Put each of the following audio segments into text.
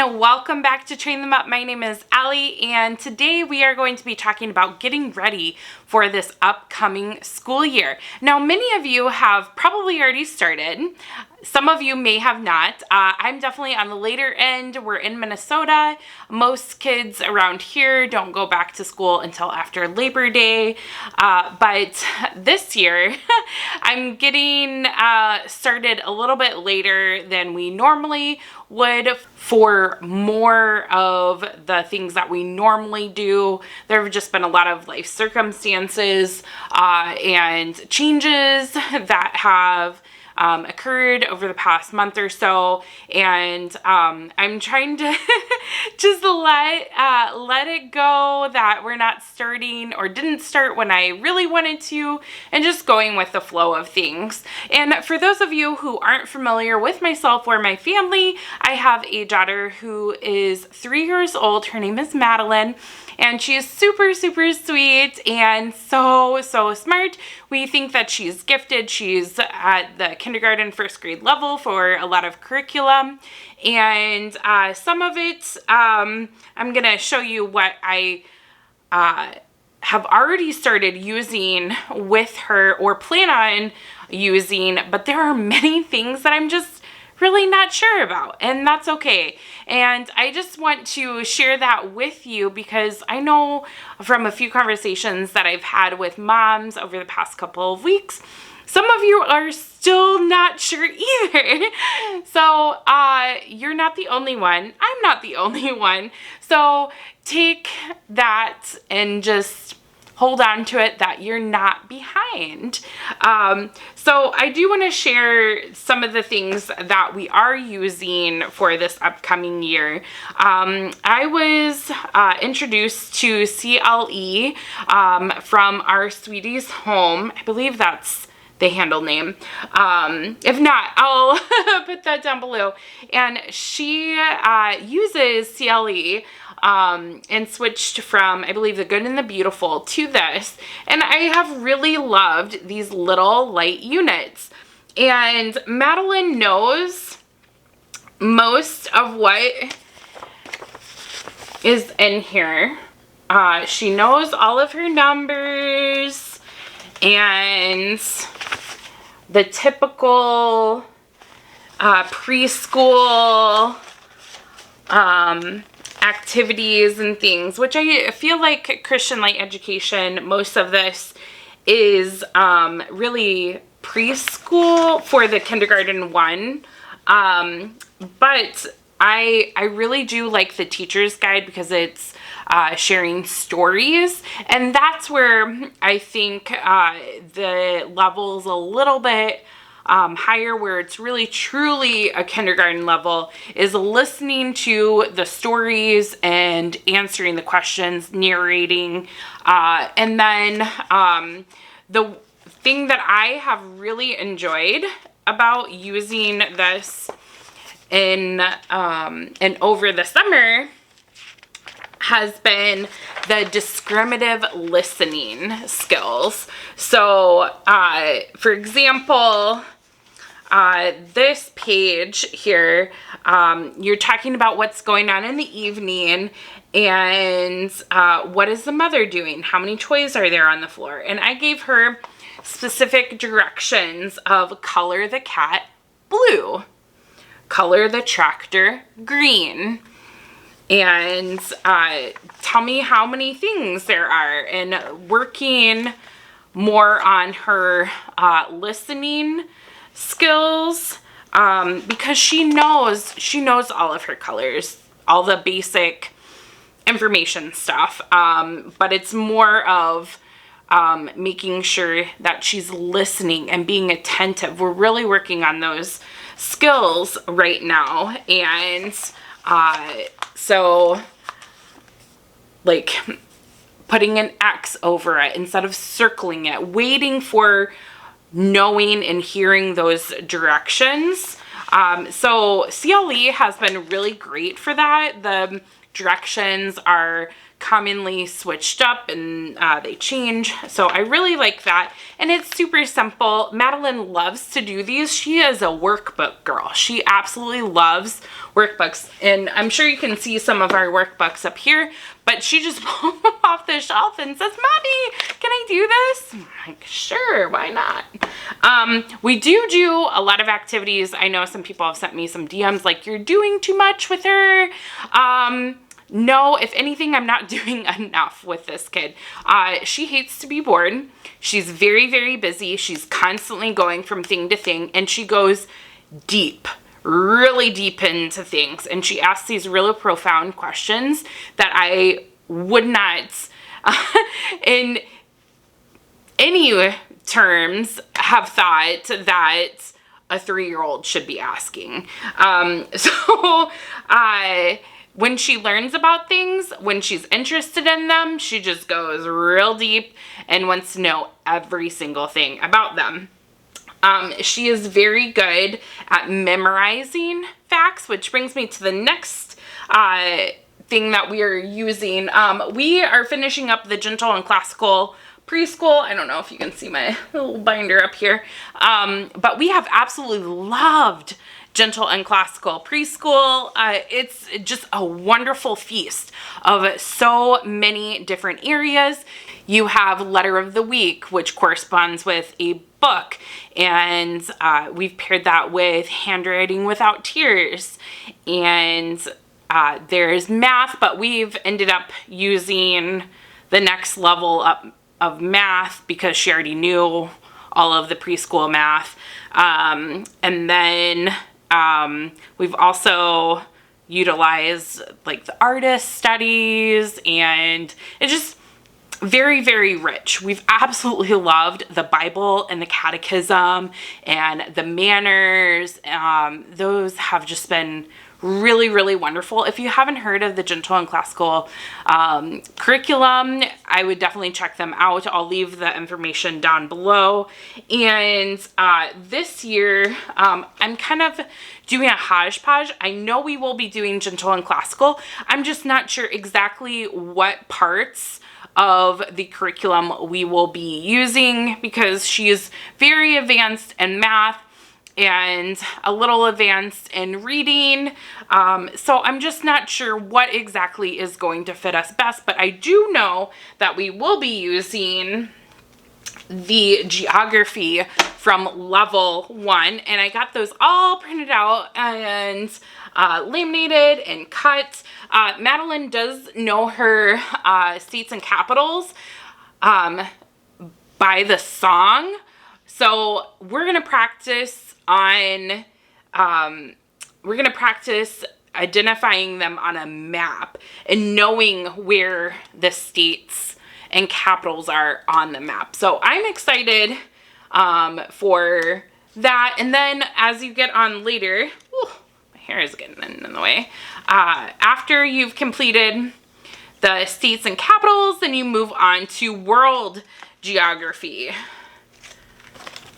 welcome back to Train Them Up. My name is Allie, and today we are going to be talking about getting ready for this upcoming school year. Now, many of you have probably already started. Some of you may have not. I'm definitely on the later end. We're in Minnesota. Most kids around here don't go back to school until after Labor Day. But this year, I'm getting started a little bit later than we normally would for more of the things that we normally do. There have just been a lot of life circumstances and changes that have occurred over the past month or so, and I'm trying to just let it go that we're not starting or didn't start when I really wanted to, and just going with the flow of things. And for those of you who aren't familiar with myself or my family, I have a daughter who is 3 years old. Her name is Madeline. And she is super, super sweet and so smart. We think that she's gifted. She's at the kindergarten, first grade level for a lot of curriculum. And some of it, I'm going to show you what I have already started using with her or plan on using. But there are many things that I'm just really not sure about, and that's okay. And I just want to share that with you because I know from a few conversations that I've had with moms over the past couple of weeks, some of you are still not sure either. So you're not the only one. I'm not the only one. So take that and just hold on to it that you're not behind. So I do want to share some of the things that we are using for this upcoming year. I was introduced to CLE from our Sweetie's Home. I believe that's the handle name. If not, I'll put that down below. And she uses CLE and switched from, I believe, The Good and the Beautiful to this. And I have really loved these little light units. And Madeline knows most of what is in here. She knows all of her numbers and the typical preschool activities and things, which I feel like Christian Light Education, most of this is really preschool for the kindergarten one. But I really do like the teacher's guide because it's sharing stories, and that's where I think the level's a little bit higher, where it's really truly a kindergarten level, is listening to the stories and answering the questions, narrating, and then the thing that I have really enjoyed about using this in and over the summer has been the discriminative listening skills. So, for example, this page here, you're talking about what's going on in the evening and what is the mother doing? How many toys are there on the floor? And I gave her specific directions of color the cat blue, color the tractor green, and tell me how many things there are, and working more on her listening skills, because she knows all of her colors, all the basic information stuff, but it's more of making sure that she's listening and being attentive. We're really working on those skills right now, and so like putting an X over it instead of circling it, waiting for knowing and hearing those directions. So CLE has been really great for that. The directions are commonly switched up and they change. So I really like that. And it's super simple. Madeline loves to do these. She is a workbook girl. She absolutely loves workbooks. And I'm sure you can see some of our workbooks up here, but she just pulls them off the shelf and says, Mommy, can I do this? I'm like, sure, why not? We do a lot of activities. I know some people have sent me some DMs like, you're doing too much with her. No, if anything, I'm not doing enough with this kid. She hates to be bored. She's very, very busy. She's constantly going from thing to thing, and she goes deep, really deep into things. And she asks these really profound questions that I would not, in any terms, have thought that a 3-year-old should be asking. When she learns about things, when she's interested in them, she just goes real deep and wants to know every single thing about them. She is very good at memorizing facts, which brings me to the next thing that we are using. We are finishing up the Gentle and Classical Preschool. I don't know if you can see my little binder up here, but we have absolutely loved Gentle and Classical Preschool. It's just a wonderful feast of so many different areas. You have Letter of the Week, which corresponds with a book, and we've paired that with Handwriting Without Tears, and there's math, but we've ended up using the next level up of math because she already knew all of the preschool math. And then we've also utilized like the artist studies, and it's just very, very rich. We've absolutely loved the Bible and the catechism and the manners. Those have just been really, really wonderful. If you haven't heard of the Gentle and Classical curriculum, I would definitely check them out. I'll leave the information down below. And this year, I'm kind of doing a hodgepodge. I know we will be doing Gentle and Classical. I'm just not sure exactly what parts of the curriculum we will be using because she is very advanced in math and a little advanced in reading. So I'm just not sure what exactly is going to fit us best, but I do know that we will be using the geography from level 1, and I got those all printed out and laminated and cut. Madeline does know her states and capitals by the song, so we're gonna practice on identifying them on a map and knowing where the states and capitals are on the map. So I'm excited for that. And then as you get on later, my hair is getting in the way. After you've completed the states and capitals, then you move on to world geography.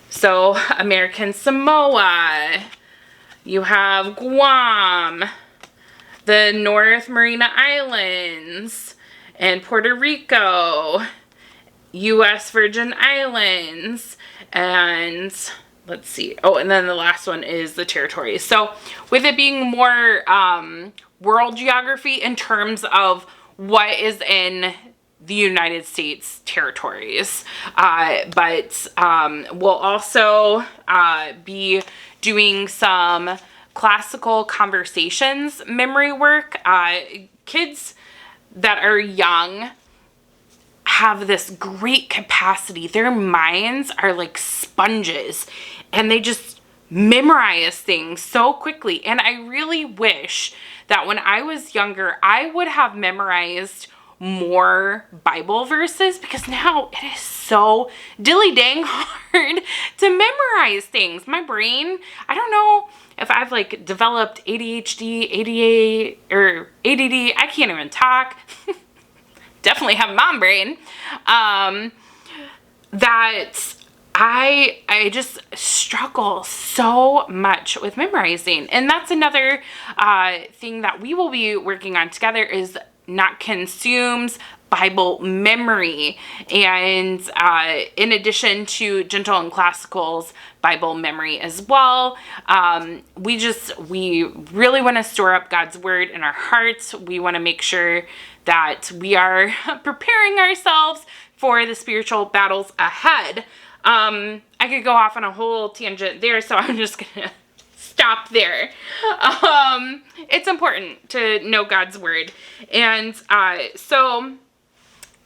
So American Samoa, you have Guam, the North Mariana Islands, and Puerto Rico, U.S. Virgin Islands, and let's see. Oh, and then the last one is the territories. So with it being more world geography in terms of what is in the United States territories, but we'll also be doing some classical conversations memory work. Kids that are young have this great capacity. Their minds are like sponges and they just memorize things so quickly. And I really wish that when I was younger, I would have memorized more Bible verses, because now it is so dilly dang hard to memorize things. My brain, I don't know if I've like developed ADHD, ADA, or ADD. I can't even talk. Definitely have mom brain. That I just struggle so much with memorizing. And that's another thing that we will be working on together is not consumes, Bible memory. And in addition to Gentle and Classical's Bible memory as well, we really want to store up God's word in our hearts. We want to make sure that we are preparing ourselves for the spiritual battles ahead. I could go off on a whole tangent there, so I'm just gonna stop there. It's important to know God's word. And so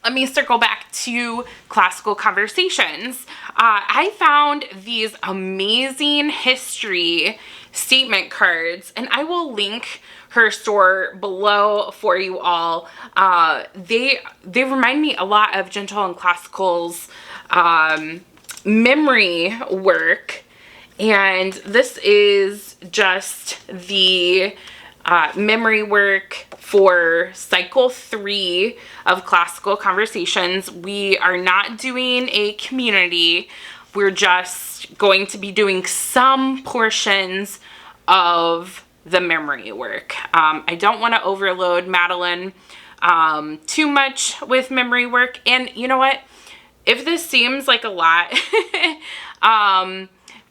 let me circle back to classical conversations. I found these amazing history statement cards, and I will link her store below for you all. They remind me a lot of Gentle and Classical's memory work. And this is just the memory work for cycle 3 of Classical Conversations. We are not doing a community. We're just going to be doing some portions of the memory work. I don't want to overload Madeline too much with memory work. And you know what? If this seems like a lot,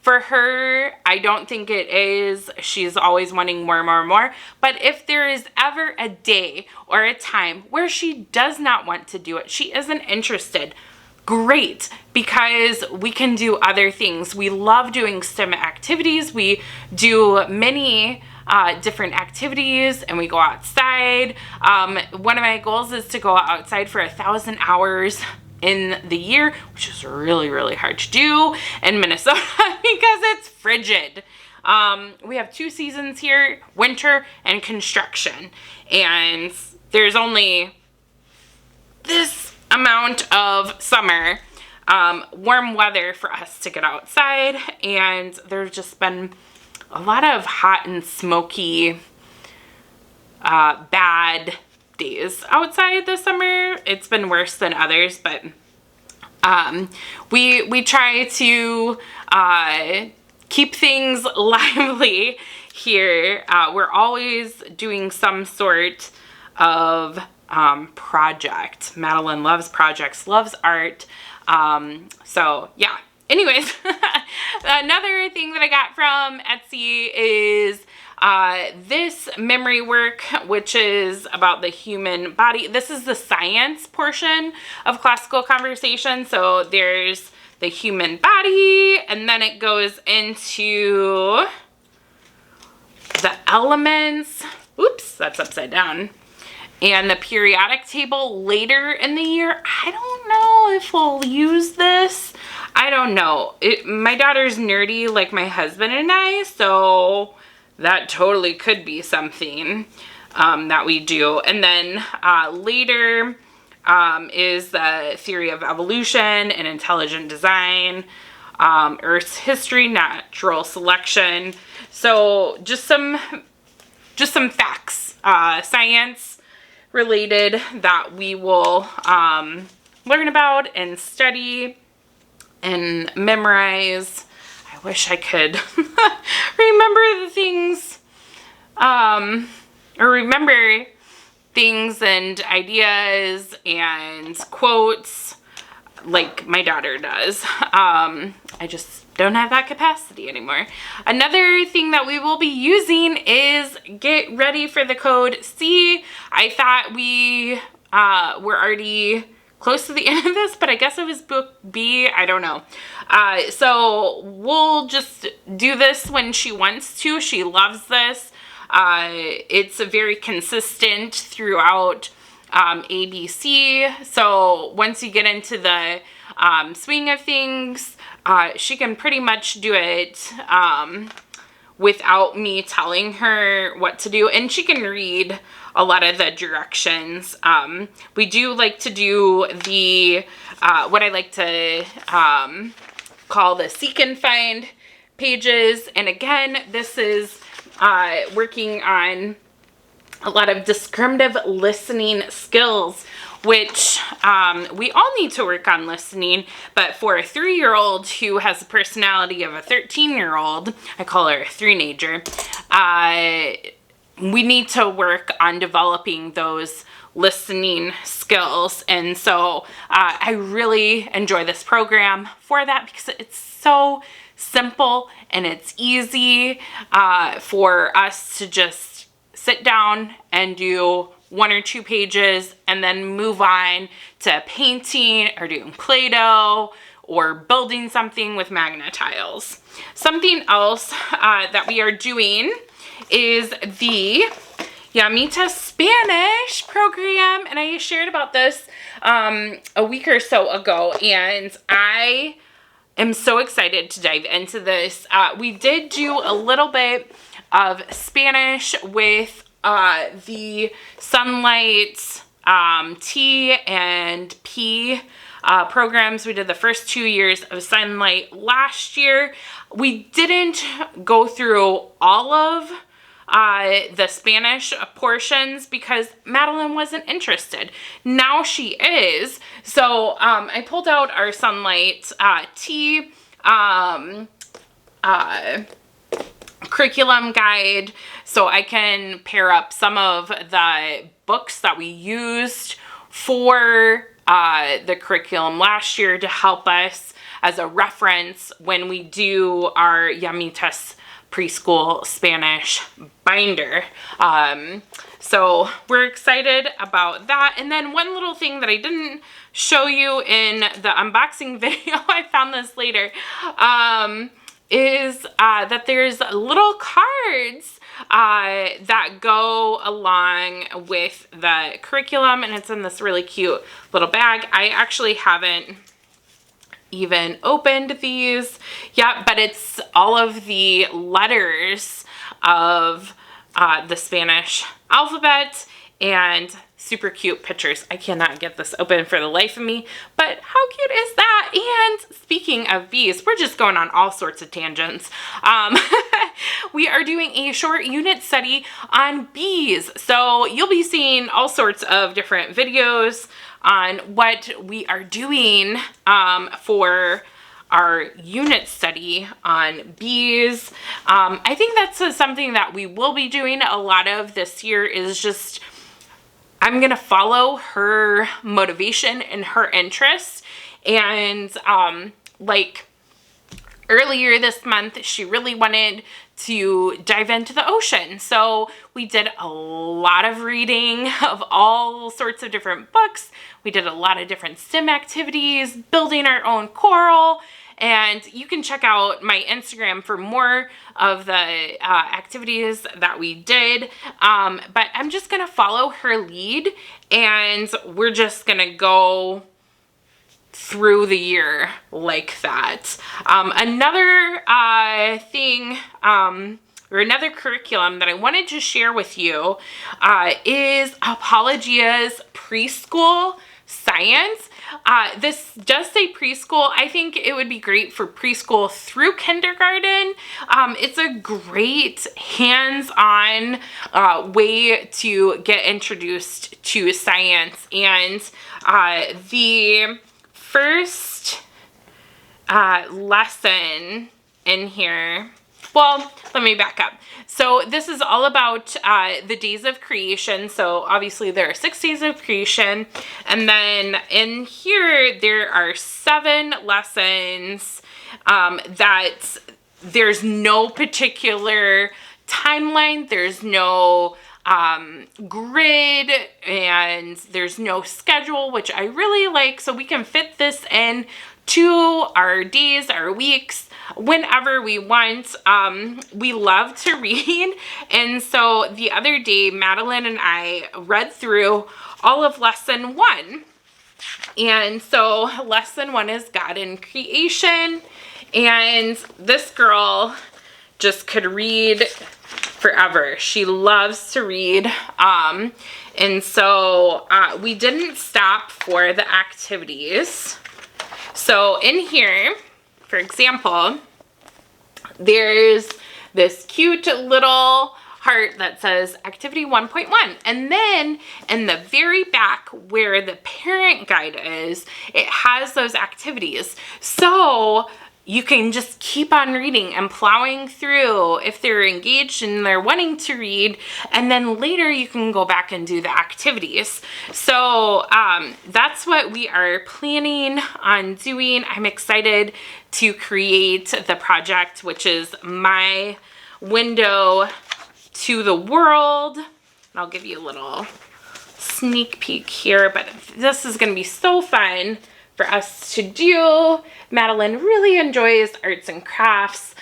for her, I don't think it is. She's always wanting more, more, more. But if there is ever a day or a time where she does not want to do it, she isn't interested, great, because we can do other things. We love doing STEM activities. We do many different activities, and we go outside. One of my goals is to go outside for 1,000 hours in the year, which is really, really hard to do in Minnesota because it's frigid. We have 2 seasons here, winter and construction, and there's only this amount of summer, warm weather for us to get outside, and there's just been a lot of hot and smoky, bad days outside this summer. It's been worse than others, but we try to keep things lively here. We're always doing some sort of project. Madeline loves projects, loves art. So yeah. Anyways, another thing that I got from Etsy is this memory work, which is about the human body. This is the science portion of Classical Conversation. So there's the human body, and then it goes into the elements. Oops, that's upside down. And the periodic table later in the year. I don't know if we'll use this. I don't know. My daughter's nerdy like my husband and I, so that totally could be something that we do. And then later is the theory of evolution and intelligent design, Earth's history, natural selection. So just some facts, science related, that we will learn about and study and memorize. I wish I could remember the things, or remember things and ideas and quotes like my daughter does. I just don't have that capacity anymore. Another thing that we will be using is get ready for the code C. I thought we were already close to the end of this, but I guess it was book B. I don't know. So we'll just do this when she wants to. She loves this. It's very consistent throughout ABC. So once you get into the swing of things, she can pretty much do it without me telling her what to do, and she can read a lot of the directions. We do like to do the what I like to call the seek and find pages, and again, this is working on a lot of discriminative listening skills, which we all need to work on listening, but for a 3-year-old who has the personality of a 13-year-old, I call her a 3-nager, we need to work on developing those listening skills. And so I really enjoy this program for that because it's so simple and it's easy for us to just sit down and do 1 or 2 pages and then move on to painting or doing Play-Doh or building something with magnet tiles. Something else that we are doing is the Llamitas Spanish program, and I shared about this a week or so ago, and I am so excited to dive into this. We did do a little bit of Spanish with the Sunlight T and P programs. We did the first 2 years of Sunlight last year. We didn't go through all of the Spanish portions because Madeline wasn't interested. Now she is. So I pulled out our Sunlight T curriculum guide so I can pair up some of the books that we used for the curriculum last year to help us as a reference when we do our Llamitas Preschool Spanish binder. So we're excited about that. And then one little thing that I didn't show you in the unboxing video, I found this later, is that there's little cards that go along with the curriculum, and it's in this really cute little bag. I actually haven't even opened these yet, but it's all of the letters of the Spanish alphabet and super cute pictures. I cannot get this open for the life of me, but how cute is that? And speaking of bees, we're just going on all sorts of tangents. We are doing a short unit study on bees. So you'll be seeing all sorts of different videos on what we are doing for our unit study on bees. I think that's something that we will be doing a lot of this year is just, I'm gonna follow her motivation and her interests. And like earlier this month, she really wanted to dive into the ocean. So we did a lot of reading of all sorts of different books. We did a lot of different STEM activities, building our own coral. And you can check out my Instagram for more of the activities that we did. But I'm just gonna follow her lead and we're just gonna go through the year like that. Another thing, or another curriculum that I wanted to share with you is Apologia's Preschool Science. This does say preschool. I think it would be great for preschool through kindergarten. It's a great hands-on way to get introduced to science. And the first lesson in here, well, let me back up. So this is all about the days of creation. So obviously there are 6 days of creation. And then in here, there are 7 lessons that there's no particular timeline. There's no grid and there's no schedule, which I really like. So we can fit this in to our days, our weeks, whenever we want. We love to read. And so the other day, Madeline and I read through all of lesson 1. And so lesson 1 is God in creation. And this girl just could read forever. She loves to read. And so we didn't stop for the activities. So in here, for example, there's this cute little heart that says activity 1.1. And then in the very back where the parent guide is, it has those activities. So you can just keep on reading and plowing through if they're engaged and they're wanting to read, and then later you can go back and do the activities. So that's what we are planning on doing. I'm excited to create the project, which is my window to the world. And I'll give you a little sneak peek here, but this is going to be so fun for us to do. Madeline really enjoys arts and crafts,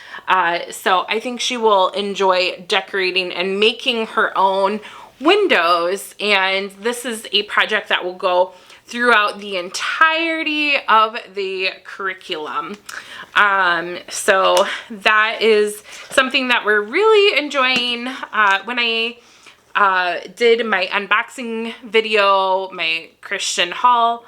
so I think she will enjoy decorating and making her own windows, and this is a project that will go throughout the entirety of the curriculum. So that is something that we're really enjoying. When I did my unboxing video, my Christian haul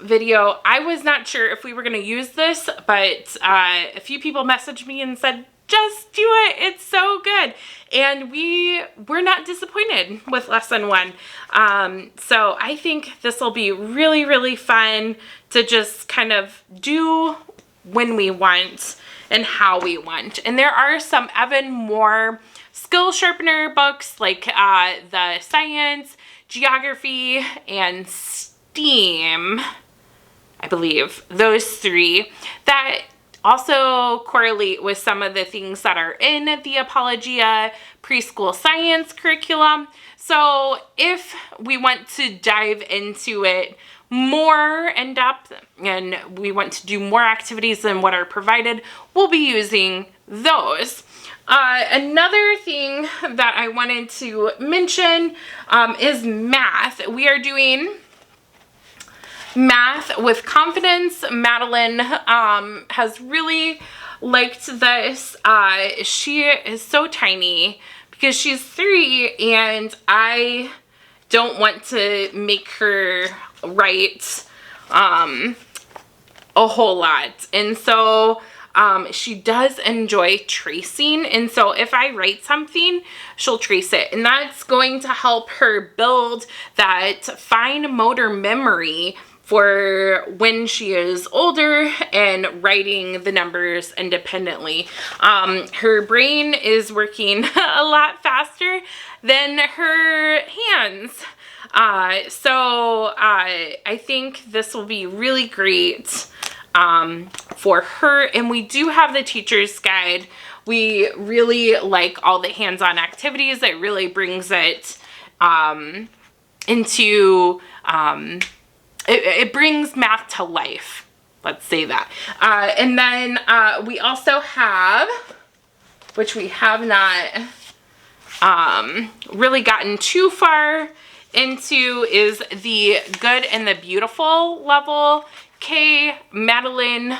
video, I was not sure if we were going to use this, but a few people messaged me and said, just do it, it's so good. And we were not disappointed with lesson 1. So I think this will be really, really fun to just kind of do when we want and how we want. And there are some even more skill sharpener books, like the science, geography, and STEAM, I believe, those 3 that also correlate with some of the things that are in the Apologia preschool science curriculum. So if we want to dive into it more in depth and we want to do more activities than what are provided, we'll be using those. Another thing that I wanted to mention is math. We are doing math with confidence. Madeline has really liked this. She is so tiny because she's 3, and I don't want to make her write a whole lot. And so she does enjoy tracing, and so if I write something, she'll trace it, and that's going to help her build that fine motor memory for when she is older and writing the numbers independently. Her brain is working a lot faster than her hands. So I think this will be really great for her. And we do have the teacher's guide. We really like all the hands-on activities. It really brings it into it brings math to life. Let's say that. And then we also have, which we have not really gotten too far into, is the good and the beautiful level K. Madeline,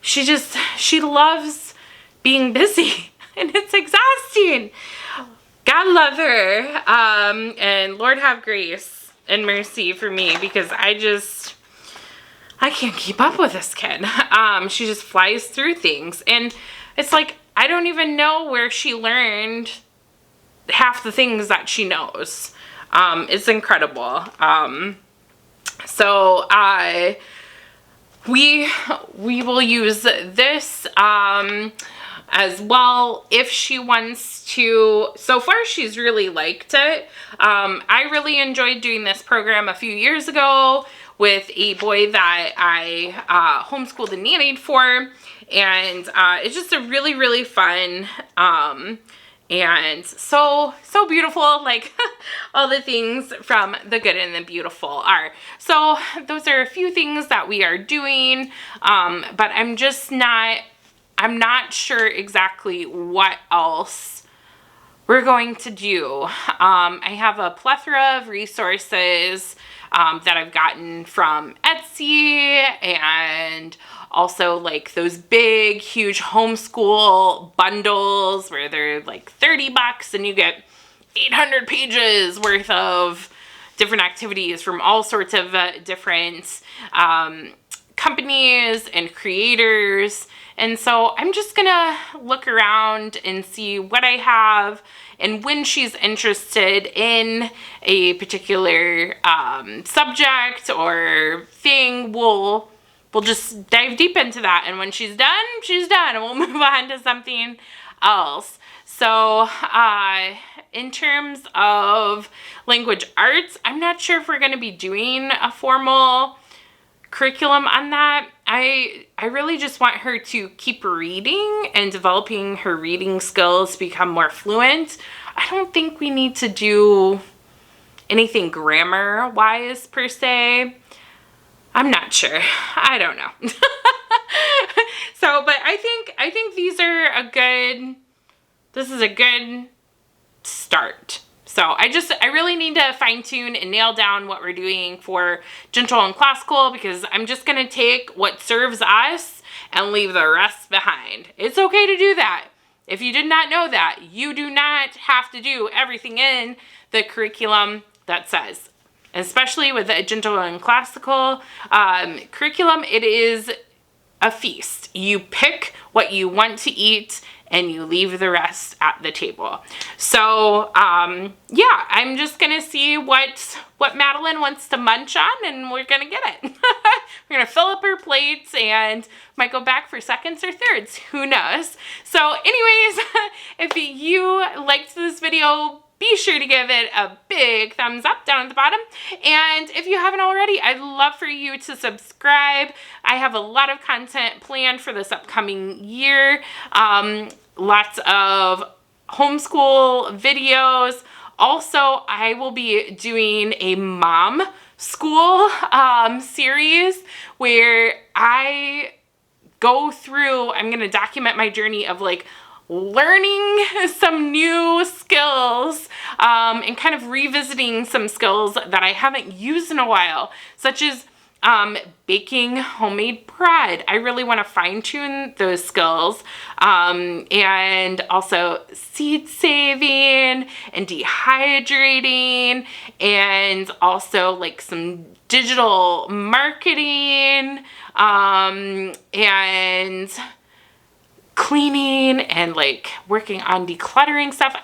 she loves being busy, and it's exhausting. God love her, and Lord have grace and mercy for me, because I can't keep up with this kid. She just flies through things, and it's like I don't even know where she learned half the things that she knows. It's incredible. So we will use this as well if she wants to. So far she's really liked it. I really enjoyed doing this program a few years ago with a boy that I homeschooled and nannied for, and it's just a really, really fun and so beautiful, like all the things from the good and the beautiful are. So those are a few things that we are doing, but I'm not sure exactly what else we're going to do. I have a plethora of resources that I've gotten from Etsy, and also like those big, huge homeschool bundles where they're like $30 and you get 800 pages worth of different activities from all sorts of different companies and creators. And so I'm just gonna look around and see what I have, and when she's interested in a particular subject or thing, we'll we'll just dive deep into that. And when she's done, and we'll move on to something else. So in terms of language arts, I'm not sure if we're going to be doing a formal curriculum on that. I really just want her to keep reading and developing her reading skills to become more fluent. I don't think we need to do anything grammar-wise per se. I'm not sure. I don't know. So, but I think these are this is a good start. So I really need to fine tune and nail down what we're doing for gentle and classical, because I'm just going to take what serves us and leave the rest behind. It's okay to do that. If you did not know that, you do not have to do everything in the curriculum that says, especially with the gentle and classical curriculum, it is a feast. You pick what you want to eat and you leave the rest at the table. So, yeah, I'm just gonna see what Madeline wants to munch on, and we're gonna get it. We're gonna fill up her plates and might go back for seconds or thirds, who knows? So anyways, if you liked this video, be sure to give it a big thumbs up down at the bottom. And if you haven't already, I'd love for you to subscribe. I have a lot of content planned for this upcoming year. Lots of homeschool videos. Also, I will be doing a mom school series where I go through, I'm going to document my journey of like learning some new skills and kind of revisiting some skills that I haven't used in a while, such as baking homemade bread. I really want to fine tune those skills, and also seed saving and dehydrating, and also like some digital marketing, and cleaning and like working on decluttering stuff.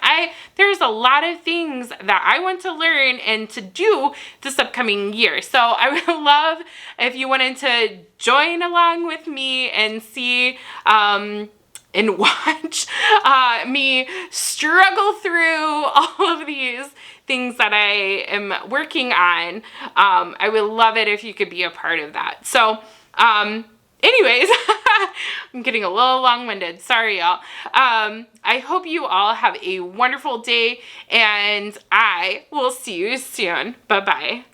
There's a lot of things that I want to learn and to do this upcoming year. So I would love if you wanted to join along with me and see and watch me struggle through all of these things that I am working on. I would love it if you could be a part of that. So anyways, I'm getting a little long-winded. Sorry, y'all. I hope you all have a wonderful day, and I will see you soon. Bye-bye.